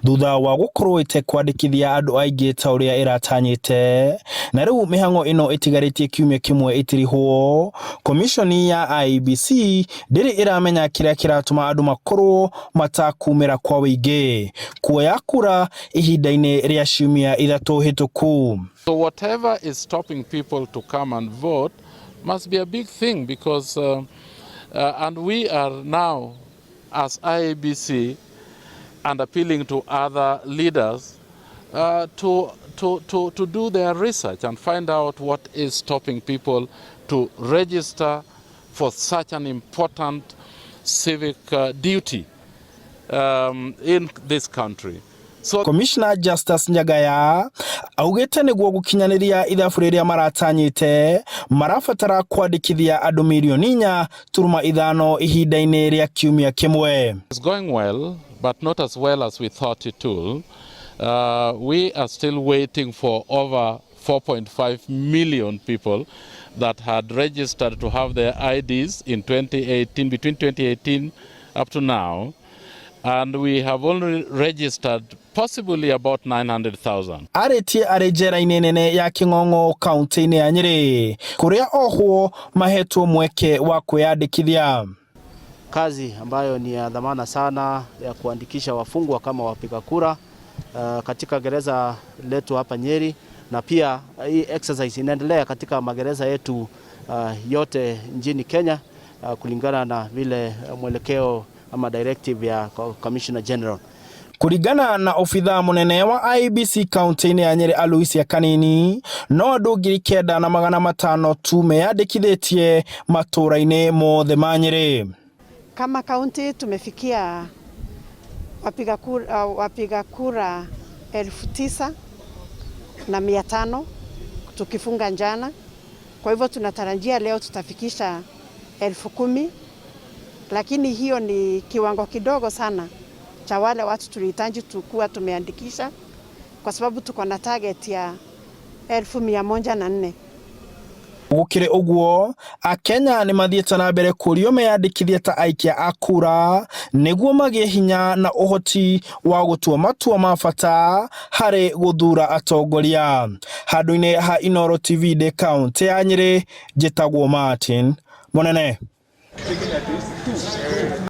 thutha wa gukorwo kwandĩkithia andũ aingĩ ta ũrĩa ĩratanyĩte na rĩu mĩhang'o ĩno ĩtigarĩtie kiumia kĩmwe ĩtirihwo, komishoni ya IEBC ndĩrĩ ĩramenya kĩrĩa kĩratũma andũ makorwo matakumĩra kwa wĩingĩ kuoya kura ihinda-inĩ rĩa ciumia 3 hĩtũku. So whatever is stopping people to come and vote must be a big thing because and we are now as IEBC and appealing to other leaders to do their research and find out what is stopping people to register for such an important civic duty in this country. So, Commissioner Justice Nyagaya augĩte nĩguo gũkinyanĩria ithabu rĩrĩa maratanyĩte marabatara kwandĩkithia andũ milioni 4.5 ihinda-inĩ rĩa kiumia kĩmwe. It's going well, but not as well as we thought it would. We are still waiting for over 4.5 million people that had registered to have their IDs in 2018, between 2018 up to now. And we have only registered possibly about 900,000. Arĩtie arĩ njera-inĩ nene ya King'ong'o kaunti-inĩ ya Nyeri kũrĩa ohwo mahetwo mweke wa kwĩyandĩkithia. Kazi ambayo ni ya dhamana sana ya kuandikisha wafungwa kama wapiga kura katika gereza letu hapa Nyeri, na pia hii exercise inaendelea katika magereza yetu yote nchini Kenya kulingana na vile mwelekeo ama directive ya Commissioner General. Kurigana na ofitha munene wa IEBC kaunti-inĩ ya Nyeri Aloisia Kanini, no andũ 9,500 tu meyandĩkithĩtie matũra-inĩ mothe ma Nyeri. Kama kaunti tumefikia wapiga kura 9,500 tukifunga jana. Kwa hivyo tunatarajia leo tutafikisha 10,000, lakini hiyo ni kiwango kidogo sana cha wale watu tulihitaji tukuwa tumeandikisha, kwa sababu tuko na target ya 104,000. Gũkĩrĩ ũguo, Akenya nĩ mathiĩte na mbere kũrio meyandĩkithie ta aikia a kura nĩguo magĩe hinya na ũhoti wa gũtua matua ma bata harĩ gũthura atongoria. Handũ-inĩ ha Inooro TV de kaunti ya Nyeri, njĩtagwo Martin Mũnene.